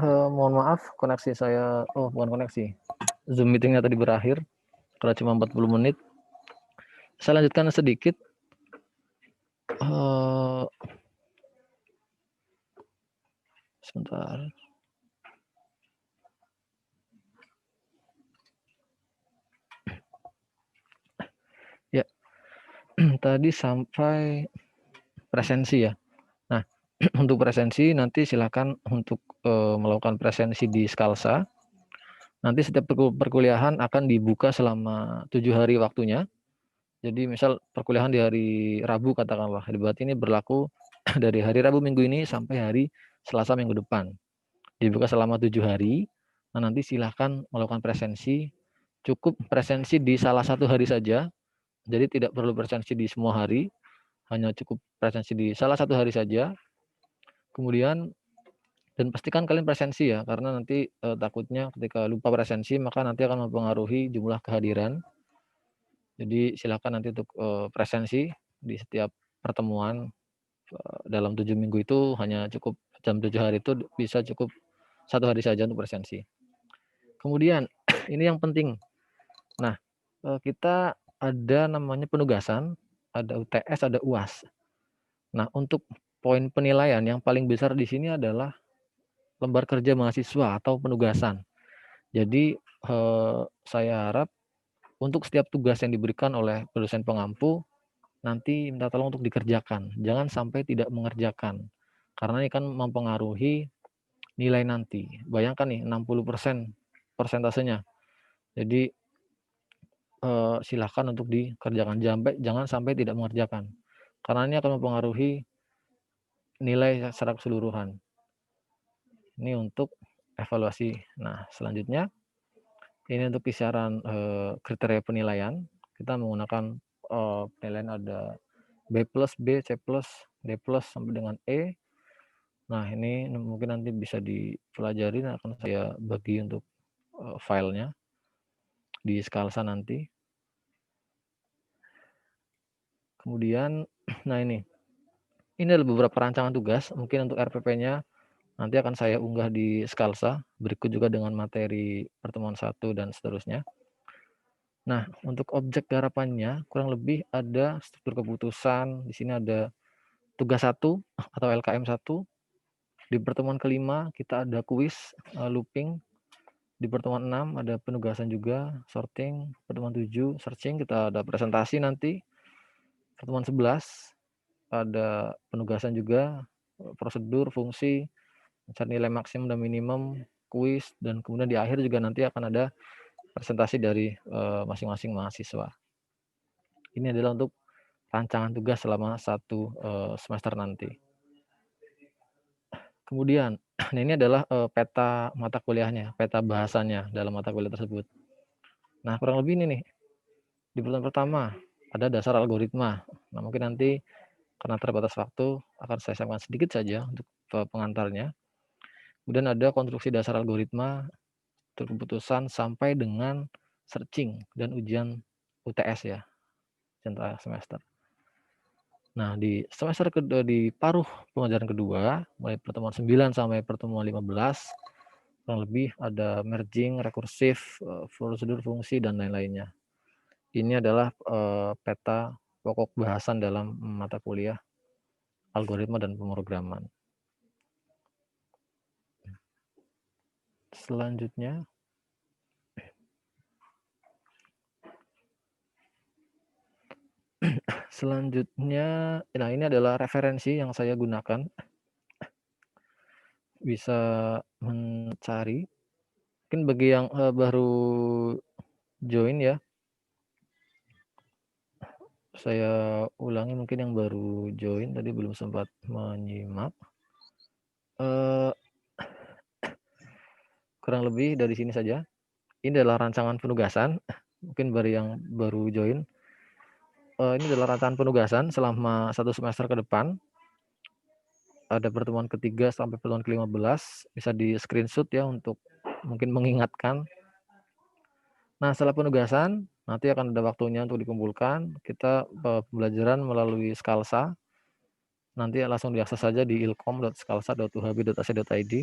Mohon maaf koneksi saya, bukan koneksi, Zoom meeting-nya tadi berakhir karena cuma 40 menit. Saya lanjutkan sedikit. Sebentar. Ya, tadi sampai presensi ya. Nah, untuk presensi nanti silakan untuk melakukan presensi di Skalsa. Nanti setiap perkuliahan akan dibuka selama 7 hari waktunya. Jadi misal perkuliahan di hari Rabu katakanlah, berarti ini berlaku dari hari Rabu minggu ini sampai hari Selasa minggu depan. Dibuka selama 7 hari. Nah, nanti silahkan melakukan presensi. Cukup presensi di salah satu hari saja. Jadi tidak perlu presensi di semua hari. Hanya cukup presensi di salah satu hari saja. Kemudian dan pastikan kalian presensi ya, karena nanti takutnya ketika lupa presensi maka nanti akan mempengaruhi jumlah kehadiran. Jadi silakan nanti untuk presensi di setiap pertemuan dalam 7 minggu itu hanya cukup jam 7 hari itu bisa cukup 1 hari saja untuk presensi. Kemudian ini yang penting. Nah, kita ada namanya penugasan, ada UTS, ada UAS. Nah, untuk poin penilaian yang paling besar di sini adalah lembar kerja mahasiswa atau penugasan. Jadi saya harap untuk setiap tugas yang diberikan oleh dosen pengampu nanti minta tolong untuk dikerjakan. Jangan sampai tidak mengerjakan. Karena ini kan mempengaruhi nilai nanti. Bayangkan nih 60% persentasenya. Jadi silahkan untuk dikerjakan. Jangan sampai tidak mengerjakan. Karena ini akan mempengaruhi nilai secara keseluruhan. Ini untuk evaluasi. Nah, selanjutnya ini untuk kisaran kriteria penilaian. Kita menggunakan penilaian ada B+, B, C+, D+, sampai dengan E. Nah, ini mungkin nanti bisa dipelajari, akan saya bagi untuk filenya di Skalsa nanti. Kemudian, nah ini adalah beberapa rancangan tugas, mungkin untuk RPP-nya nanti akan saya unggah di Skalsa, berikut juga dengan materi pertemuan 1 dan seterusnya. Nah, untuk objek garapannya kurang lebih ada struktur keputusan, di sini ada tugas 1 atau LKM 1. Di pertemuan kelima kita ada kuis, looping. Di pertemuan 6 ada penugasan juga, sorting. Pertemuan 7 searching, kita ada presentasi nanti. Pertemuan 11 ada penugasan juga, prosedur, fungsi, mencari nilai maksimum dan minimum, kuis, dan kemudian di akhir juga nanti akan ada presentasi dari masing-masing mahasiswa. Ini adalah untuk rancangan tugas selama 1 semester nanti. Kemudian, nah ini adalah peta mata kuliahnya, peta bahasanya dalam mata kuliah tersebut. Nah, kurang lebih ini nih, di bulan pertama ada dasar algoritma. Nah, mungkin nanti karena terbatas waktu akan saya sampaikan sedikit saja untuk pengantarnya. Kemudian ada konstruksi dasar algoritma, keputusan sampai dengan searching dan ujian UTS ya, ujian terakhir semester. Nah, di semester kedua, di paruh pembelajaran kedua, mulai pertemuan 9 sampai pertemuan 15, kurang lebih ada merging, rekursif, prosedur, fungsi, dan lain-lainnya. Ini adalah peta pokok bahasan dalam mata kuliah algoritma dan pemrograman. Selanjutnya, nah ini adalah referensi yang saya gunakan. Bisa mencari. Mungkin bagi yang baru join ya, saya ulangi mungkin yang baru join tadi belum sempat menyimak. Kurang lebih dari sini saja. Ini adalah rancangan penugasan. Mungkin bagi yang baru join. Ini adalah rancangan penugasan selama 1 semester ke depan. Ada pertemuan ketiga sampai pertemuan ke-15. Bisa di screenshot ya untuk mungkin mengingatkan. Nah, setelah penugasan, nanti akan ada waktunya untuk dikumpulkan. Kita pembelajaran melalui Skalsa. Nanti langsung diakses saja di ilkom.skalsa.uhb.ac.id.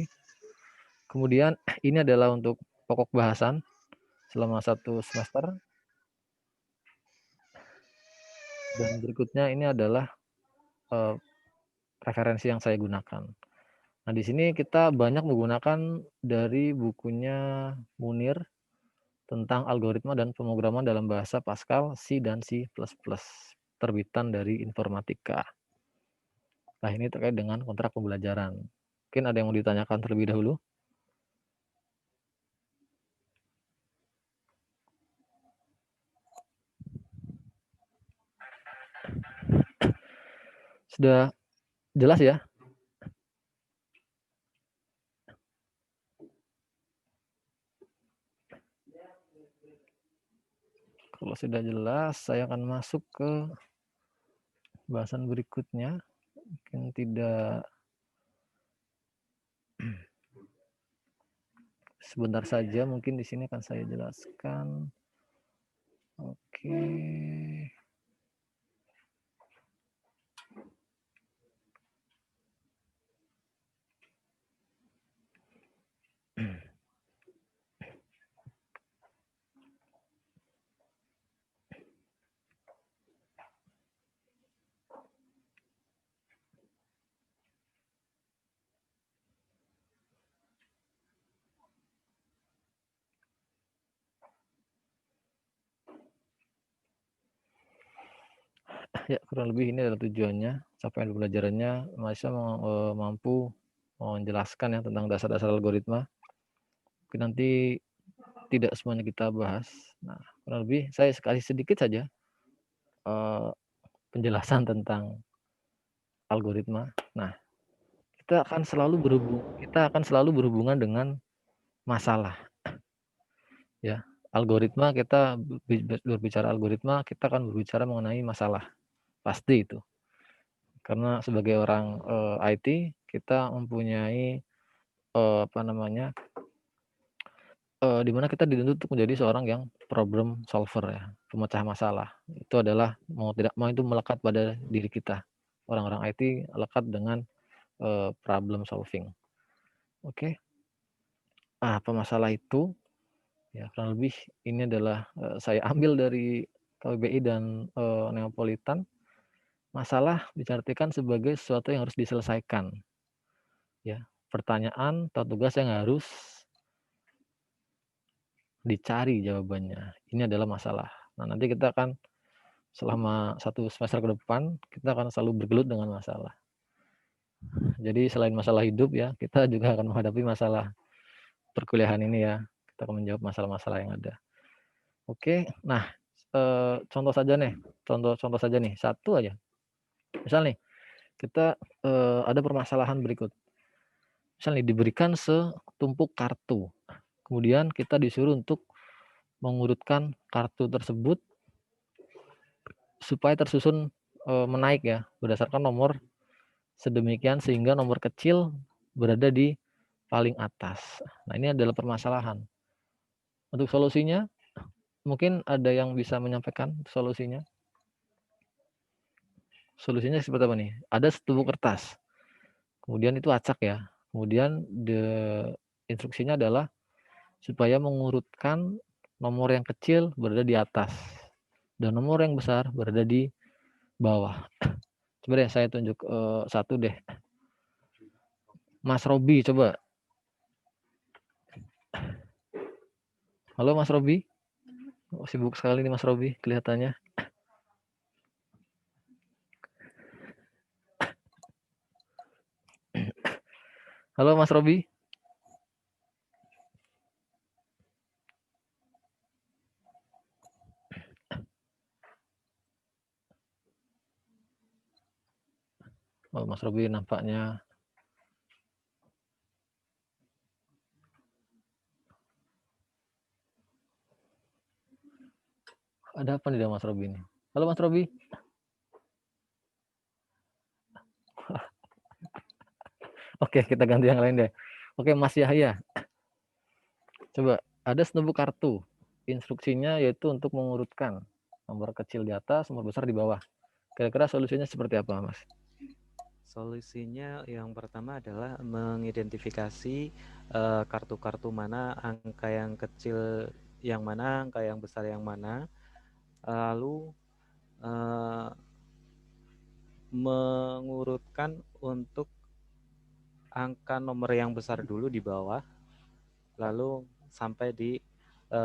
Kemudian ini adalah untuk pokok bahasan selama 1 semester. Dan berikutnya ini adalah referensi yang saya gunakan. Nah, di sini kita banyak menggunakan dari bukunya Munir tentang algoritma dan pemrograman dalam bahasa Pascal, C dan C++, terbitan dari Informatika. Nah, ini terkait dengan kontrak pembelajaran. Mungkin ada yang mau ditanyakan terlebih dahulu? Sudah jelas ya? Kalau sudah jelas, saya akan masuk ke bahasan berikutnya. Mungkin tidak sebentar saja, mungkin di sini akan saya jelaskan. Oke. Ya, kurang lebih ini adalah tujuannya, capaian pembelajarannya, mahasiswa mampu menjelaskan ya tentang dasar-dasar algoritma. Mungkin nanti tidak semuanya kita bahas. Nah, kurang lebih saya sekali sedikit saja penjelasan tentang algoritma. Nah, kita akan selalu berhubungan dengan masalah. Ya, algoritma kita berbicara algoritma, kita akan berbicara mengenai masalah. Pasti itu. Karena sebagai orang IT, kita mempunyai di mana kita dituntut untuk menjadi seorang yang problem solver ya, pemecah masalah. Itu adalah mau tidak mau itu melekat pada diri kita. Orang-orang IT lekat dengan problem solving. Oke. Apa masalah itu? Ya, kurang lebih ini adalah saya ambil dari KBBI dan Neopolitan. Masalah diartikan sebagai sesuatu yang harus diselesaikan. Ya, pertanyaan atau tugas yang harus dicari jawabannya. Ini adalah masalah. Nah, nanti kita akan selama 1 semester ke depan, kita akan selalu bergelut dengan masalah. Jadi selain masalah hidup ya, kita juga akan menghadapi masalah perkuliahan ini ya. Kita akan menjawab masalah-masalah yang ada. Oke, nah contoh saja nih, satu aja. Misal nih, kita ada permasalahan berikut. Misal nih, diberikan setumpuk kartu. Kemudian kita disuruh untuk mengurutkan kartu tersebut supaya tersusun menaik ya, berdasarkan nomor sedemikian sehingga nomor kecil berada di paling atas. Nah, ini adalah permasalahan. Untuk solusinya, mungkin ada yang bisa menyampaikan solusinya? Solusinya seperti apa nih? Ada setumpuk kertas, kemudian itu acak ya. Kemudian instruksinya adalah supaya mengurutkan nomor yang kecil berada di atas dan nomor yang besar berada di bawah. Coba deh saya tunjuk satu deh. Mas Robi, coba. Halo Mas Robi. Oh, sibuk sekali nih Mas Robi kelihatannya. Halo Mas Robi. Oh, Mas Robi nampaknya ada apa nih dengan Mas Robi ini? Halo Mas Robi. Oke, kita ganti yang lain deh. Oke, Mas Yahya. Coba, ada setumpuk kartu. Instruksinya yaitu untuk mengurutkan nomor kecil di atas, nomor besar di bawah. Kira-kira solusinya seperti apa, Mas? Solusinya yang pertama adalah mengidentifikasi kartu-kartu mana, angka yang kecil yang mana, angka yang besar yang mana, lalu mengurutkan untuk angka nomor yang besar dulu di bawah, lalu sampai di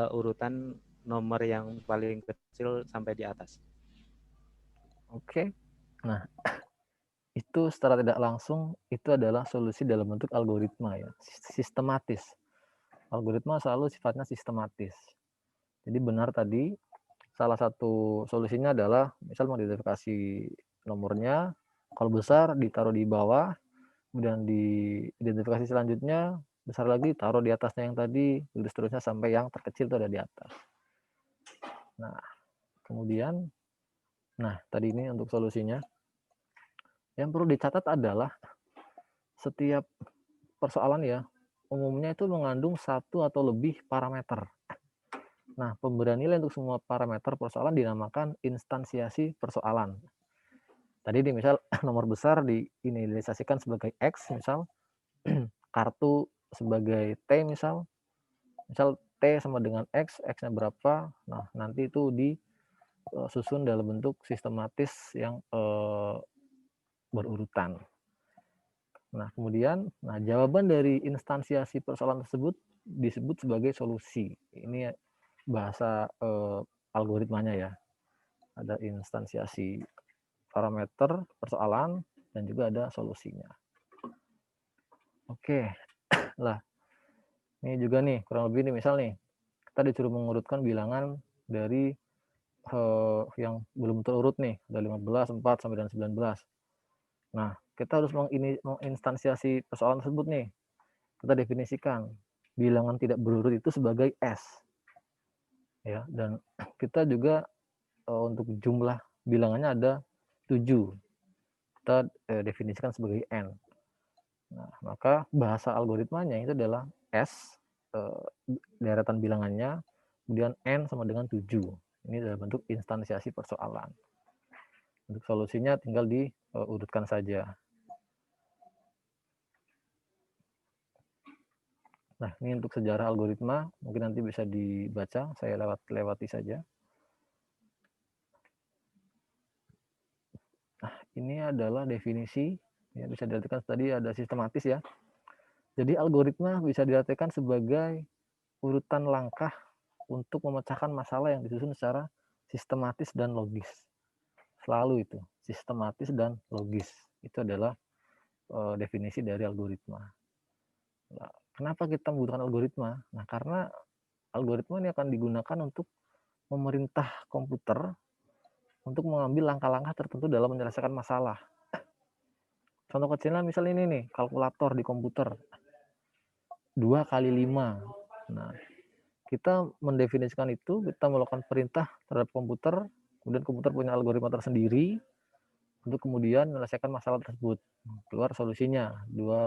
urutan nomor yang paling kecil sampai di atas. Oke. Nah, itu secara tidak langsung itu adalah solusi dalam bentuk algoritma ya, sistematis. Algoritma selalu sifatnya sistematis. Jadi benar tadi, salah satu solusinya adalah misal mengidentifikasi nomornya, kalau besar ditaruh di bawah, kemudian di identifikasi selanjutnya besar lagi taruh di atasnya yang tadi, terus seterusnya sampai yang terkecil itu ada di atas. Nah, kemudian, tadi ini untuk solusinya. Yang perlu dicatat adalah setiap persoalan ya, umumnya itu mengandung satu atau lebih parameter. Nah, pemberian nilai untuk semua parameter persoalan dinamakan instansiasi persoalan. Tadi di misal nomor besar diinisialisasikan sebagai X, misal kartu sebagai T, misal T sama dengan X, X-nya berapa, nah nanti itu disusun dalam bentuk sistematis yang berurutan. Nah, kemudian jawaban dari instansiasi persoalan tersebut disebut sebagai solusi. Ini bahasa algoritmanya ya. Ada instansiasi parameter persoalan dan juga ada solusinya. Oke. Lah, ini juga nih kurang lebih nih misal nih kita disuruh mengurutkan bilangan dari yang belum terurut nih, ada 15, 4 sampai dengan 19. Nah, kita harus menginstansiasi persoalan tersebut nih. Kita definisikan bilangan tidak berurut itu sebagai S. Ya, dan kita juga untuk jumlah bilangannya ada 7. Kita definisikan sebagai N. Nah, maka bahasa algoritmanya itu adalah S, deretan bilangannya, kemudian N sama dengan 7. Ini dalam bentuk instansiasi persoalan. Untuk solusinya tinggal diurutkan saja. Nah, ini untuk sejarah algoritma, mungkin nanti bisa dibaca, saya lewati saja. Nah, ini adalah definisi, ya bisa diartikan tadi ada sistematis ya. Jadi algoritma bisa diartikan sebagai urutan langkah untuk memecahkan masalah yang disusun secara sistematis dan logis. Selalu itu, sistematis dan logis. Itu adalah definisi dari algoritma. Nah, kenapa kita membutuhkan algoritma? Nah, karena algoritma ini akan digunakan untuk memerintah komputer untuk mengambil langkah-langkah tertentu dalam menyelesaikan masalah. Contoh kecilnya misal ini nih, kalkulator di komputer. 2 kali 5. Nah, kita mendefinisikan itu, kita melakukan perintah terhadap komputer, kemudian komputer punya algoritma tersendiri untuk kemudian menyelesaikan masalah tersebut. Keluar solusinya,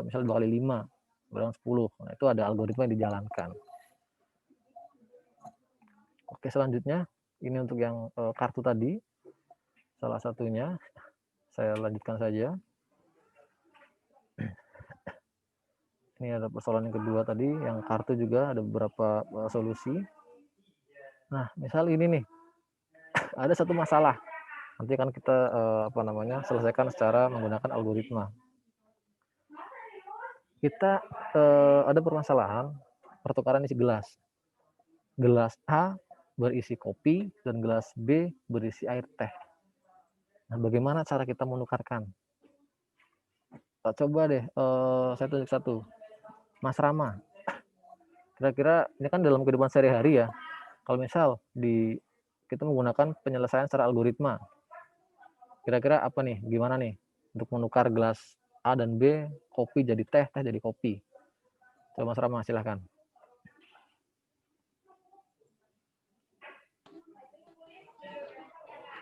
misal 2 kali 5, berang 10. Nah, itu ada algoritma yang dijalankan. Oke, selanjutnya ini untuk yang kartu tadi. Salah satunya saya lanjutkan saja. Ini ada persoalan yang kedua tadi, yang kartu juga ada beberapa solusi. Nah, misal ini nih, ada satu masalah. Nanti akan kita selesaikan secara menggunakan algoritma. Kita ada permasalahan pertukaran isi gelas. Gelas A berisi kopi dan gelas B berisi air teh. Nah, bagaimana cara kita menukarkan? Coba deh, saya tunjuk satu. Mas Rama, kira-kira ini kan dalam kehidupan sehari-hari ya. Kalau misal kita menggunakan penyelesaian secara algoritma, kira-kira apa nih? Gimana nih untuk menukar gelas A dan B, kopi jadi teh, teh jadi kopi? Coba Mas Rama, silahkan.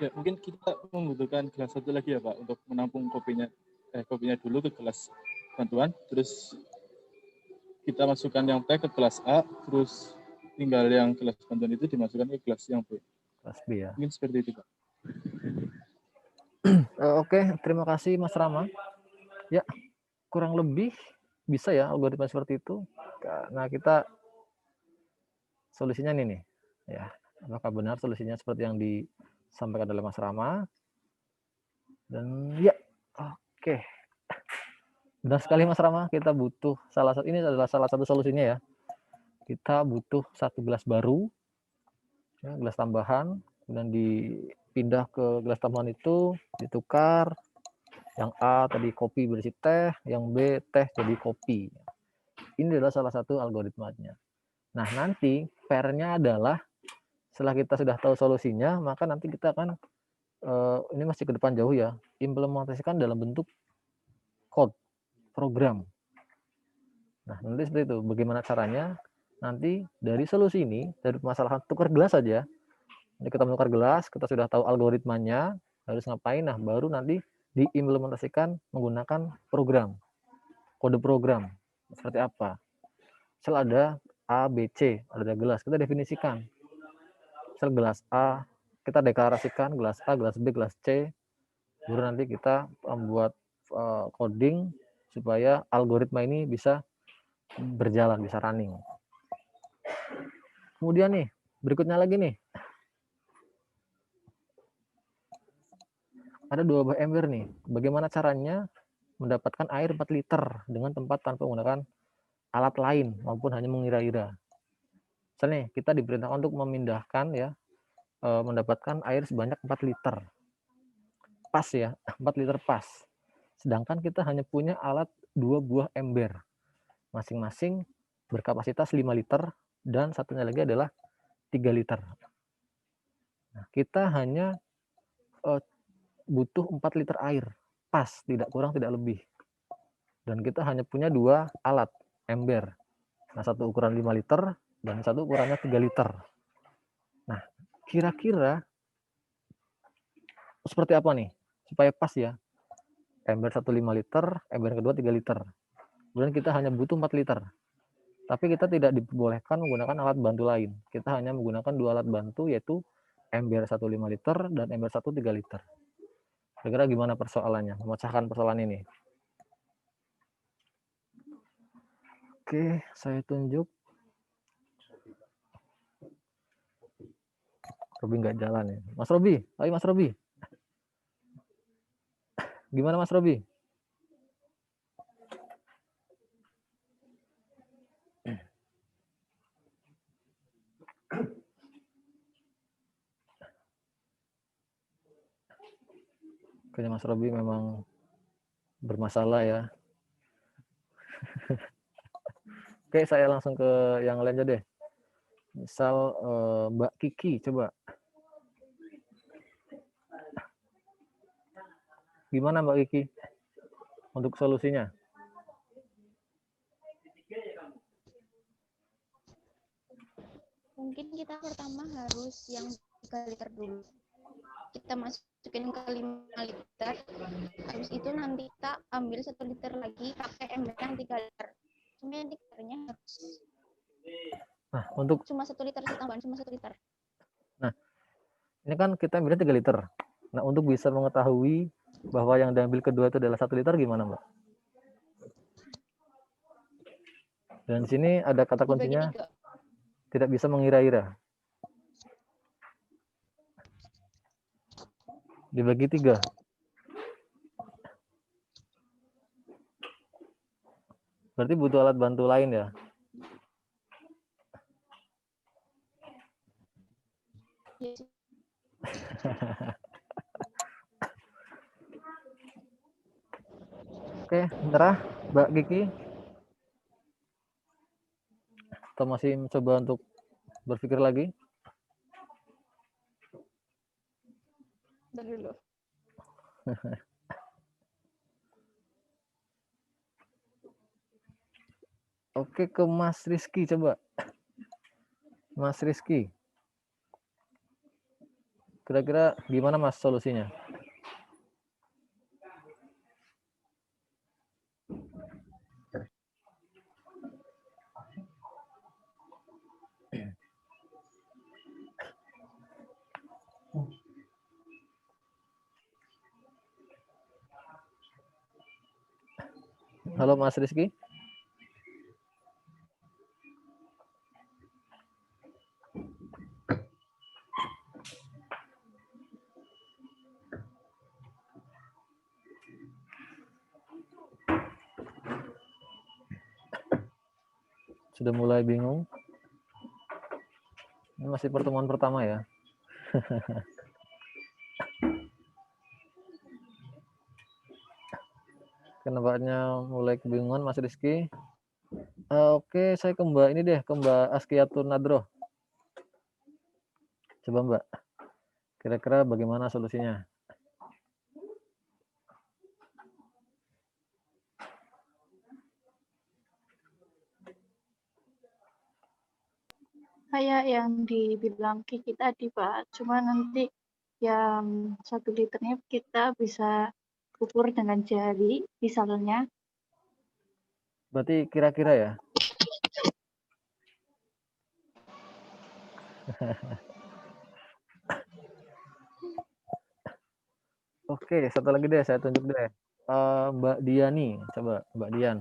Ya, mungkin kita membutuhkan gelas satu lagi ya Pak untuk menampung kopinya dulu ke gelas bantuan, terus kita masukkan yang teh ke gelas A, terus tinggal yang gelas bantuan itu dimasukkan ke gelas yang B. Gelas B ya. Mungkin seperti itu Pak. Oke, terima kasih Mas Rama. Ya, kurang lebih bisa ya algoritma seperti itu. Nah, kita solusinya nih. Ya, apakah benar solusinya seperti yang disampaikan oleh Mas Rama? Dan ya, oke. Benar sekali Mas Rama, kita butuh ini adalah salah satu solusinya ya. Kita butuh satu gelas baru, ya, gelas tambahan, kemudian dipindah ke gelas tambahan itu, ditukar. Yang A tadi kopi berisi teh, yang B teh jadi kopi. Ini adalah salah satu algoritmanya. Nah, nanti PR-nya adalah setelah kita sudah tahu solusinya, maka nanti kita akan ini masih ke depan jauh ya, implementasikan dalam bentuk code, program. Nah, nanti seperti itu. Bagaimana caranya? Nanti dari solusi ini, dari permasalahan tukar gelas saja, nanti kita menukar gelas, kita sudah tahu algoritmanya, harus ngapain, nah baru nanti diimplementasikan menggunakan program, kode program. Seperti apa? Misal ada A, B, C, ada gelas, kita definisikan. Misal gelas A, kita deklarasikan gelas A, gelas B, gelas C, baru nanti kita membuat coding supaya algoritma ini bisa berjalan, bisa running. Kemudian nih, berikutnya lagi nih. Ada 2 buah ember nih. Bagaimana caranya mendapatkan air 4 liter dengan tempat tanpa menggunakan alat lain maupun hanya mengira-ira. Misalnya kita diperintahkan untuk memindahkan ya, mendapatkan air sebanyak 4 liter. Pas ya, 4 liter pas. Sedangkan kita hanya punya alat 2 buah ember. Masing-masing berkapasitas 5 liter dan satunya lagi adalah 3 liter. Nah, kita hanya butuh 4 liter air. Pas, tidak kurang, tidak lebih. Dan kita hanya punya 2 alat ember. Nah, satu ukuran 5 liter dan satu ukurannya 3 liter. Nah, kira-kira seperti apa nih? Supaya pas ya. Ember 1 5 liter, ember kedua 3 liter. Kemudian kita hanya butuh 4 liter. Tapi kita tidak diperbolehkan menggunakan alat bantu lain. Kita hanya menggunakan 2 alat bantu yaitu ember 1 5 liter dan ember 1 3 liter. Kira-kira gimana persoalannya? Memecahkan persoalan ini. Oke, saya tunjuk. Robi nggak jalan ya. Mas Robi, ayo Mas Robi. Gimana Mas Robi? Kayaknya Mas Robi memang bermasalah ya. Oke, saya langsung ke yang lain aja deh. Misal Mbak Kiki, coba. Gimana Mbak Kiki untuk solusinya? Mungkin kita pertama harus yang 3 liter dulu. Kita masukin ke 5 liter. Habis itu nanti kita ambil 1 liter lagi pakai ember yang 3 liter. Cuma yang 3 liternya harus untuk cuma 1 liter sih, tambahan cuma 1 liter. Nah, ini kan kita ambilnya 3 liter. Nah, untuk bisa mengetahui bahwa yang diambil kedua itu adalah 1 liter gimana, Mbak? Dan di sini ada kata kuncinya tidak bisa mengira-ira. Dibagi 3. Berarti butuh alat bantu lain ya? Yes. Oke, menyerah Mbak Kiki? Atau masih mencoba untuk berpikir lagi? Dulu. Oke, ke Mas Rizky coba. Mas Rizky. Kira-kira gimana Mas solusinya? Halo Mas Rizky. Sudah mulai bingung? Ini masih pertemuan pertama ya. Kenapanya mulai kebingungan Mas Rizky? Oke, saya ke Mbak ini deh, ke Mbak Askiatun Nadro. Coba Mbak, kira-kira bagaimana solusinya? Kayak yang dibilang Kiki tadi, Pak. Cuma nanti yang 1 liternya kita bisa ukur dengan jari, misalnya. Berarti kira-kira ya? Oke, satu lagi deh, saya tunjuk deh. Mbak Diani, coba Mbak Dian.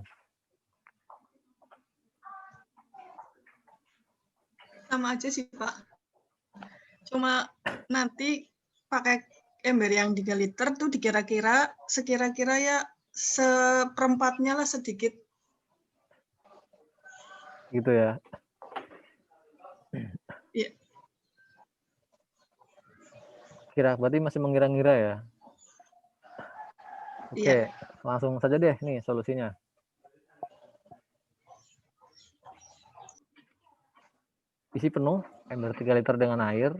Sama aja sih, Pak. Cuma nanti pakai ember yang 3 liter tuh dikira-kira sekira-kira ya seperempatnya lah sedikit. Gitu ya. Iya. Kira, berarti masih mengira-ngira ya? Oke, langsung saja deh nih solusinya. Isi penuh ember 3 liter dengan air.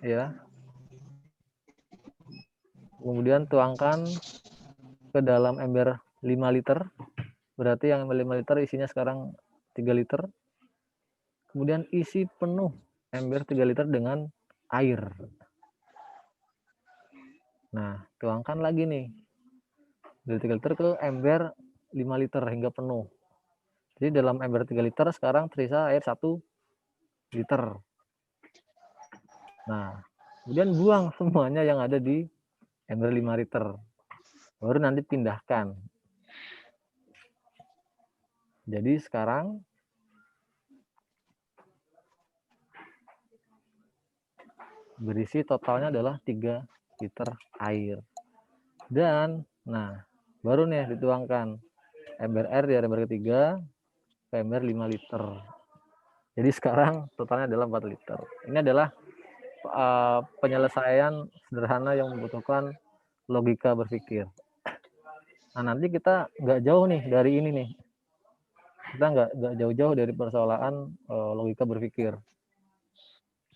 Ya. Kemudian tuangkan ke dalam ember 5 liter. Berarti yang ember 5 liter isinya sekarang 3 liter. Kemudian isi penuh ember 3 liter dengan air. Nah, tuangkan lagi nih. Dari 3 liter ke ember 5 liter hingga penuh. Jadi dalam ember 3 liter sekarang terisa air 1 liter. Nah, kemudian buang semuanya yang ada di ember 5 liter. Baru nanti pindahkan. Jadi sekarang berisi totalnya adalah 3 liter air. Dan, nah, baru nih dituangkan ember air di ember ketiga ke ember 5 liter. Jadi sekarang totalnya adalah 4 liter. Ini adalah penyelesaian sederhana yang membutuhkan logika berpikir. Nah, nanti kita nggak jauh nih dari ini nih. Kita nggak jauh-jauh dari persoalan logika berpikir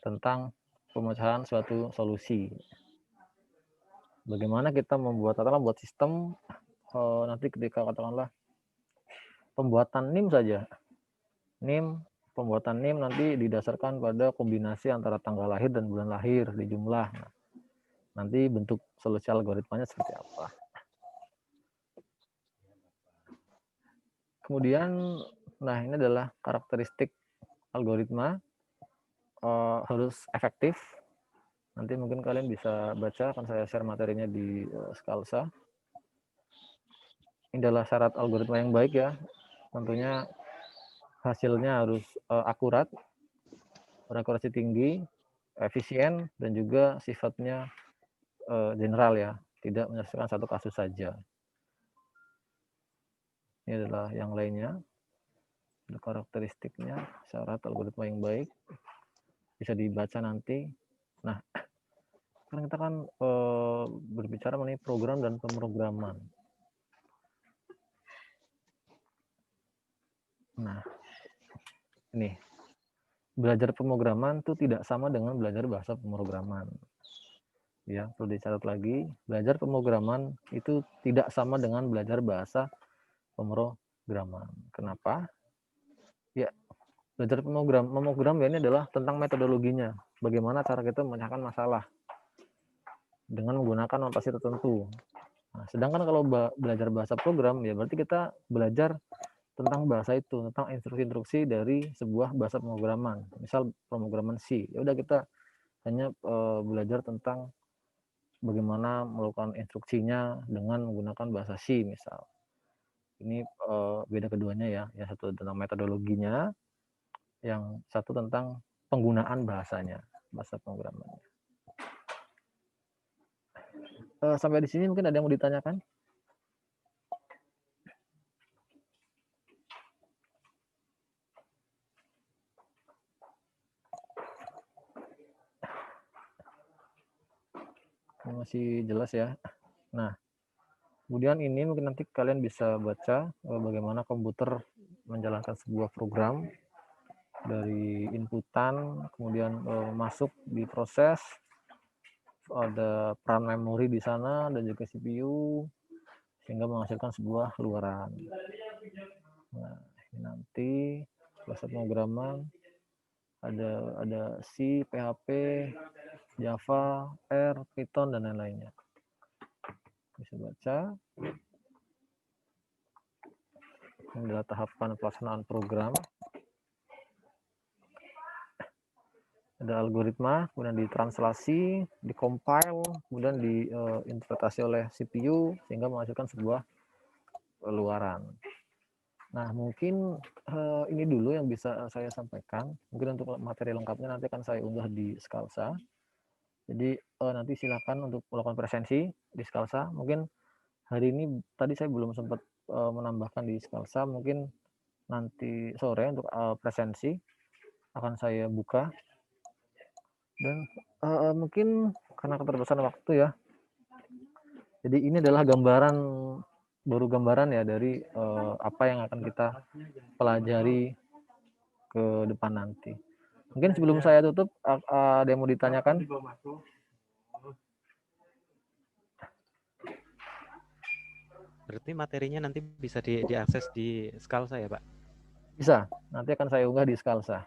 tentang pemecahan suatu solusi. Bagaimana kita membuat sistem nanti ketika katakanlah pembuatan NIM saja. Pembuatan NIM nanti didasarkan pada kombinasi antara tanggal lahir dan bulan lahir di jumlah. Nah, nanti bentuk solusi algoritmanya seperti apa. Kemudian, nah ini adalah karakteristik algoritma, harus efektif. Nanti mungkin kalian bisa baca, akan saya share materinya di Scalsa. Ini adalah syarat algoritma yang baik ya. Tentunya hasilnya harus akurat, berakurasi tinggi, efisien, dan juga sifatnya general ya, tidak menyelesaikan satu kasus saja. Ini adalah yang lainnya. Karakteristiknya, syarat algoritma yang baik, bisa dibaca nanti. Nah, sekarang kita kan berbicara mengenai program dan pemrograman. Nah, ini belajar pemrograman itu tidak sama dengan belajar bahasa pemrograman. Ya, perlu dicatat lagi, belajar pemrograman itu tidak sama dengan belajar bahasa pemrograman. Kenapa? Ya, belajar pemrogram ya ini adalah tentang metodologinya. Bagaimana cara kita memecahkan masalah dengan menggunakan notasi tertentu. Nah, sedangkan kalau belajar bahasa program, ya berarti kita belajar tentang bahasa itu, tentang instruksi-instruksi dari sebuah bahasa pemrograman. Misal pemrograman C, ya udah kita hanya belajar tentang bagaimana melakukan instruksinya dengan menggunakan bahasa C misal. Ini beda keduanya ya. Yang satu tentang metodologinya, yang satu tentang penggunaan bahasanya, bahasa pemrogramannya. Sampai di sini mungkin ada yang mau ditanyakan? Masih jelas ya. Nah, kemudian ini mungkin nanti kalian bisa baca bagaimana komputer menjalankan sebuah program dari inputan, kemudian masuk di proses, ada peran memori di sana dan juga CPU, sehingga menghasilkan sebuah luaran. Nah, ini nanti bahasa pemrograman ada C, PHP, Java, R, Python, dan lain-lainnya. Bisa baca. Ini adalah tahapan pelaksanaan program. Ada algoritma, kemudian ditranslasi, dikompil, kemudian diinterpretasi oleh CPU sehingga menghasilkan sebuah luaran. Nah, mungkin ini dulu yang bisa saya sampaikan. Mungkin untuk materi lengkapnya nanti akan saya unggah di Scalsa. Jadi nanti silakan untuk melakukan presensi di Scalsa. Mungkin hari ini tadi saya belum sempat menambahkan di Scalsa. Mungkin nanti sore untuk presensi akan saya buka. Dan mungkin karena keterbatasan waktu ya, jadi ini adalah baru gambaran ya dari apa yang akan kita pelajari ke depan nanti. Mungkin sebelum saya tutup, ada yang mau ditanyakan? Berarti materinya nanti bisa diakses di Scalsa ya, Pak? Bisa, nanti akan saya unggah di Scalsa.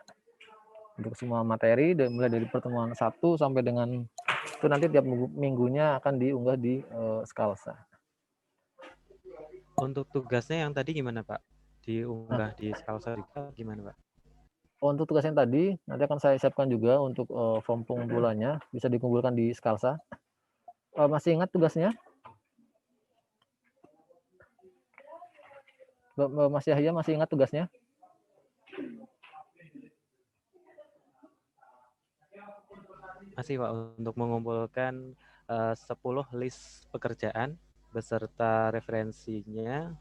Untuk semua materi, mulai dari pertemuan 1 sampai dengan itu nanti tiap minggunya akan diunggah di Scalsa. Untuk tugasnya yang tadi gimana, Pak? Diunggah di Scalsa juga gimana, Pak? Untuk tugas yang tadi, nanti akan saya siapkan juga untuk form pengumpulannya, bisa dikumpulkan di Scalsa. Masih ingat tugasnya? Mas Yahya masih ingat tugasnya? Masih, Pak, untuk mengumpulkan 10 list pekerjaan beserta referensinya,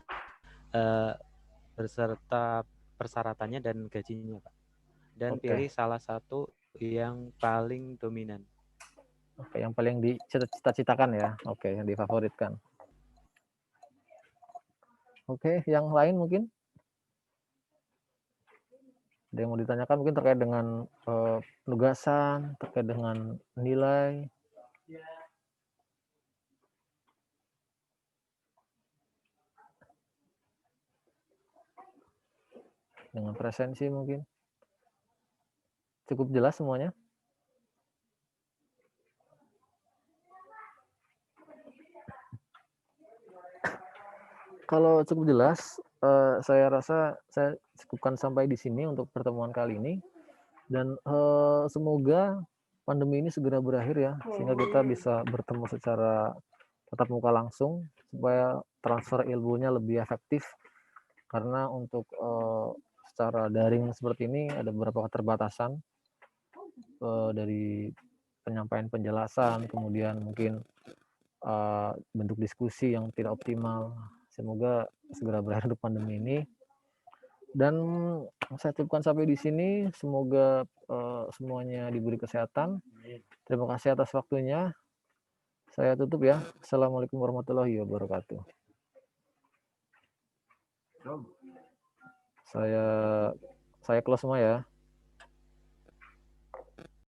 beserta persyaratannya dan gajinya, Pak. Dan pilih salah satu yang paling dominan. Oke, yang paling dicita-citakan ya. Oke, yang difavoritkan. Oke, yang lain mungkin? Ada yang mau ditanyakan mungkin terkait dengan penugasan, terkait dengan nilai. Dengan presensi mungkin. Cukup jelas semuanya? Kalau cukup jelas, saya rasa saya cukupkan sampai di sini untuk pertemuan kali ini. Dan semoga pandemi ini segera berakhir ya, sehingga kita bisa bertemu secara tatap muka langsung, supaya transfer ilmunya lebih efektif. Karena untuk secara daring seperti ini ada beberapa keterbatasan dari penyampaian penjelasan, kemudian mungkin bentuk diskusi yang tidak optimal. Semoga segera berakhir untuk pandemi ini. Dan saya cukupkan sampai di sini. Semoga semuanya diberi kesehatan. Terima kasih atas waktunya. Saya tutup ya. Assalamualaikum warahmatullahi wabarakatuh. Saya close semua ya.